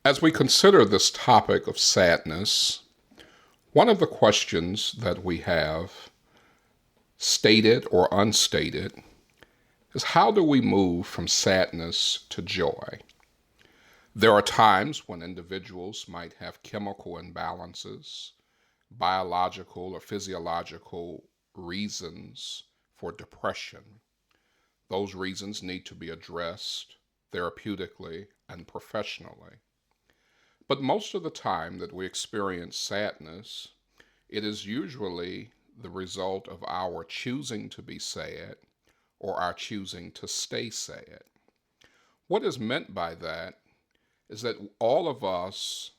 As we consider this topic of sadness, one of the questions that we have, stated or unstated, is how do we move from sadness to joy? There are times when individuals might have chemical imbalances, biological or physiological reasons for depression. Those reasons need to be addressed therapeutically and professionally. But most of the time that we experience sadness, it is usually the result of our choosing to be sad or our choosing to stay sad. What is meant by that is that all of us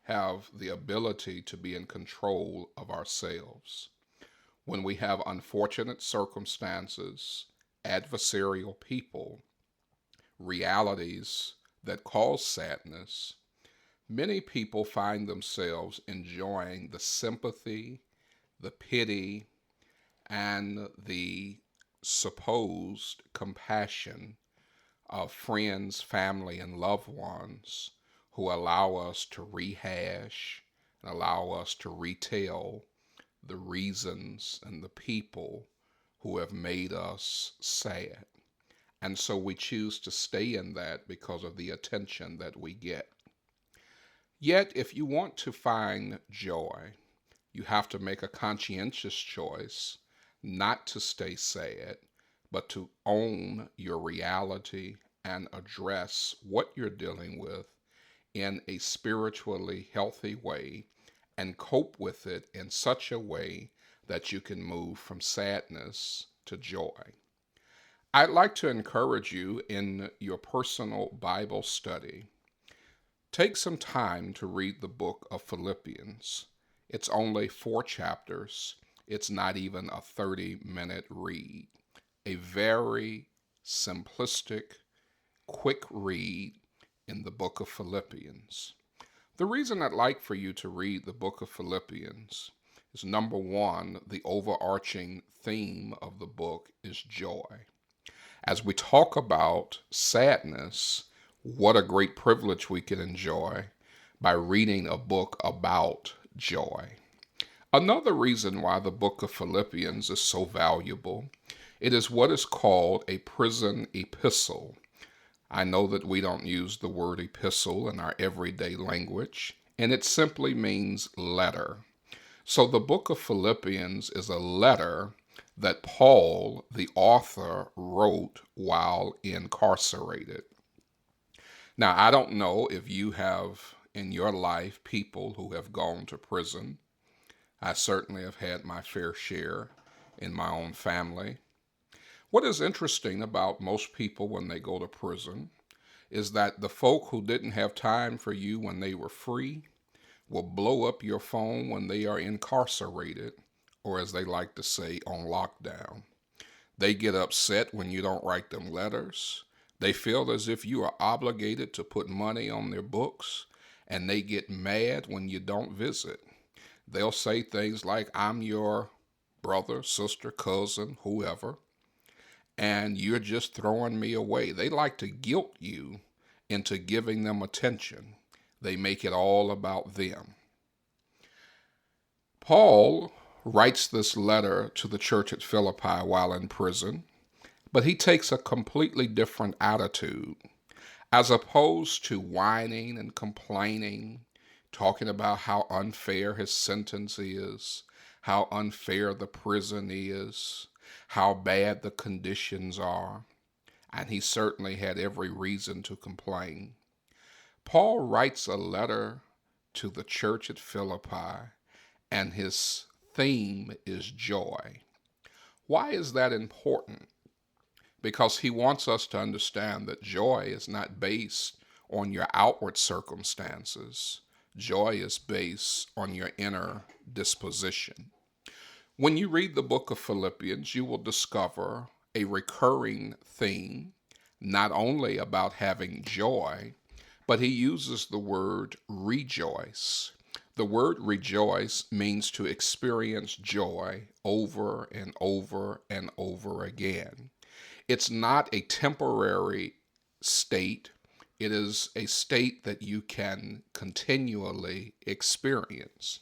have the ability to be in control of ourselves. When we have unfortunate circumstances, adversarial people, realities that cause sadness, many people find themselves enjoying the sympathy, the pity, and the supposed compassion of friends, family, and loved ones who allow us to rehash and allow us to retell the reasons and the people who have made us sad. And so we choose to stay in that because of the attention that we get. Yet, if you want to find joy, you have to make a conscientious choice not to stay sad, but to own your reality and address what you're dealing with in a spiritually healthy way and cope with it in such a way that you can move from sadness to joy. I'd like to encourage you in your personal Bible study. Take some time to read the book of Philippians. It's only 4 chapters. It's not even a 30-minute read. A very simplistic, quick read in the book of Philippians. The reason I'd like for you to read the book of Philippians is number one, the overarching theme of the book is joy. As we talk about sadness, what a great privilege we can enjoy by reading a book about joy. Another reason why the book of Philippians is so valuable, it is what is called a prison epistle. I know that we don't use the word epistle in our everyday language, and it simply means letter. So the book of Philippians is a letter that Paul, the author, wrote while incarcerated. Now, I don't know if you have in your life people who have gone to prison. I certainly have had my fair share in my own family. What is interesting about most people when they go to prison is that the folk who didn't have time for you when they were free will blow up your phone when they are incarcerated, or as they like to say, on lockdown. They get upset when you don't write them letters. They feel as if you are obligated to put money on their books, and they get mad when you don't visit. They'll say things like, I'm your brother, sister, cousin, whoever, and you're just throwing me away. They like to guilt you into giving them attention. They make it all about them. Paul writes this letter to the church at Philippi while in prison, but he takes a completely different attitude. As opposed to whining and complaining, talking about how unfair his sentence is, how unfair the prison is, how bad the conditions are, and he certainly had every reason to complain. Paul writes a letter to the church at Philippi, and his theme is joy. Why is that important? Because he wants us to understand that joy is not based on your outward circumstances. Joy is based on your inner disposition. When you read the book of Philippians, you will discover a recurring theme, not only about having joy, but he uses the word rejoice. The word rejoice means to experience joy over and over and over again. It's not a temporary state. It is a state that you can continually experience.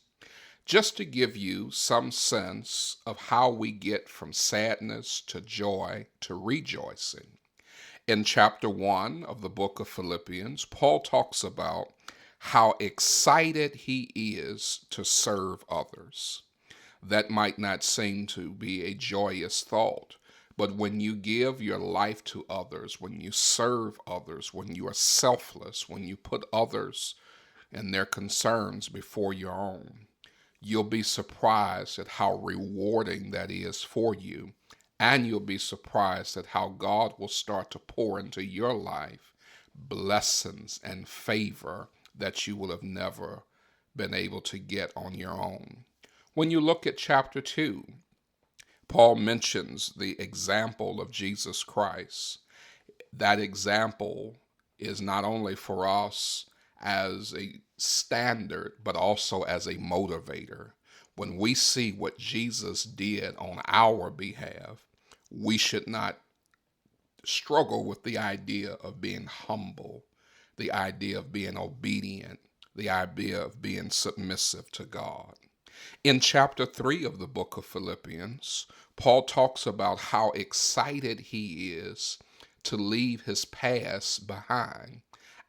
Just to give you some sense of how we get from sadness to joy to rejoicing. In chapter 1 of the book of Philippians, Paul talks about how excited he is to serve others. That might not seem to be a joyous thought, but when you give your life to others, when you serve others, when you are selfless, when you put others and their concerns before your own, you'll be surprised at how rewarding that is for you. And you'll be surprised at how God will start to pour into your life blessings and favor that you will have never been able to get on your own. When you look at chapter 2, Paul mentions the example of Jesus Christ. That example is not only for us as a standard, but also as a motivator. When we see what Jesus did on our behalf, we should not struggle with the idea of being humble, the idea of being obedient, the idea of being submissive to God. In chapter 3 of the book of Philippians, Paul talks about how excited he is to leave his past behind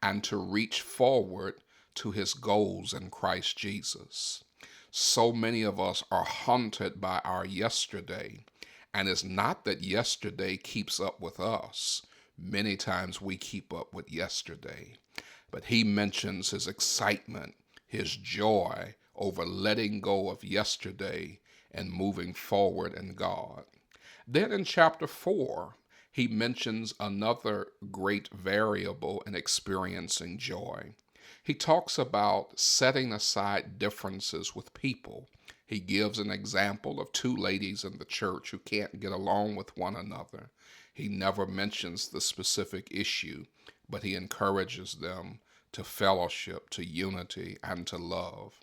and to reach forward to his goals in Christ Jesus. So many of us are haunted by our yesterday, and it's not that yesterday keeps up with us. Many times we keep up with yesterday. But he mentions his excitement, his joy over letting go of yesterday and moving forward in God. Then in chapter 4, he mentions another great variable in experiencing joy. He talks about setting aside differences with people. He gives an example of two ladies in the church who can't get along with one another. He never mentions the specific issue, but he encourages them to fellowship, to unity, and to love.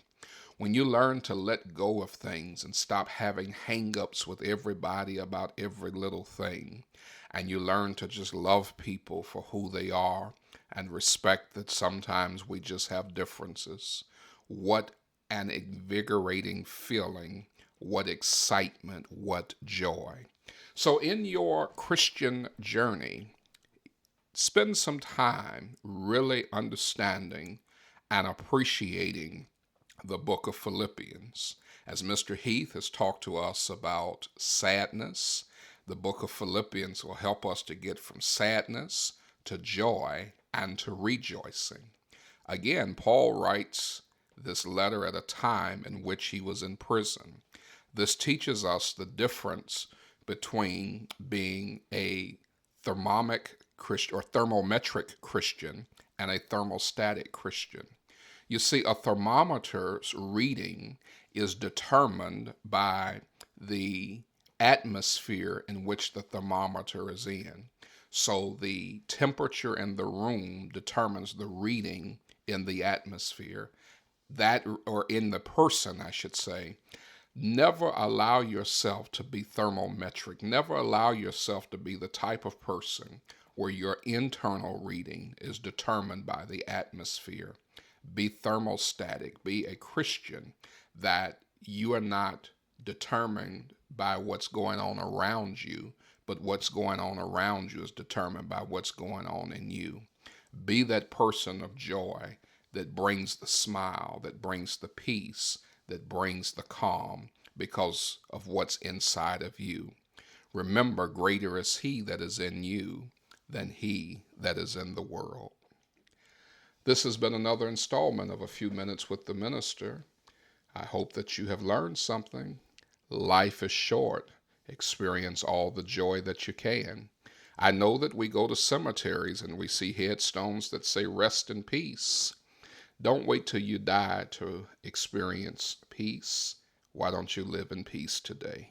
When you learn to let go of things and stop having hang-ups with everybody about every little thing, and you learn to just love people for who they are and respect that sometimes we just have differences, what an invigorating feeling, what excitement, what joy. So in your Christian journey, spend some time really understanding and appreciating the book of Philippians. As Mr. Heath has talked to us about sadness, the book of Philippians will help us to get from sadness to joy and to rejoicing. Again, Paul writes this letter at a time in which he was in prison. This teaches us the difference between being a thermometric Christian and a thermostatic Christian. You see, a thermometer's reading is determined by the atmosphere in which the thermometer is in. So the temperature in the room determines the reading in the atmosphere, or in the person, I should say. Never allow yourself to be thermometric. Never allow yourself to be the type of person where your internal reading is determined by the atmosphere. Be thermostatic. Be a Christian that you are not determined by what's going on around you, but what's going on around you is determined by what's going on in you. Be that person of joy that brings the smile, that brings the peace, that brings the calm because of what's inside of you. Remember, greater is he that is in you than he that is in the world. This has been another installment of A Few Minutes with the Minister. I hope that you have learned something. Life is short. Experience all the joy that you can. I know that we go to cemeteries and we see headstones that say rest in peace. Don't wait till you die to experience peace. Why don't you live in peace today?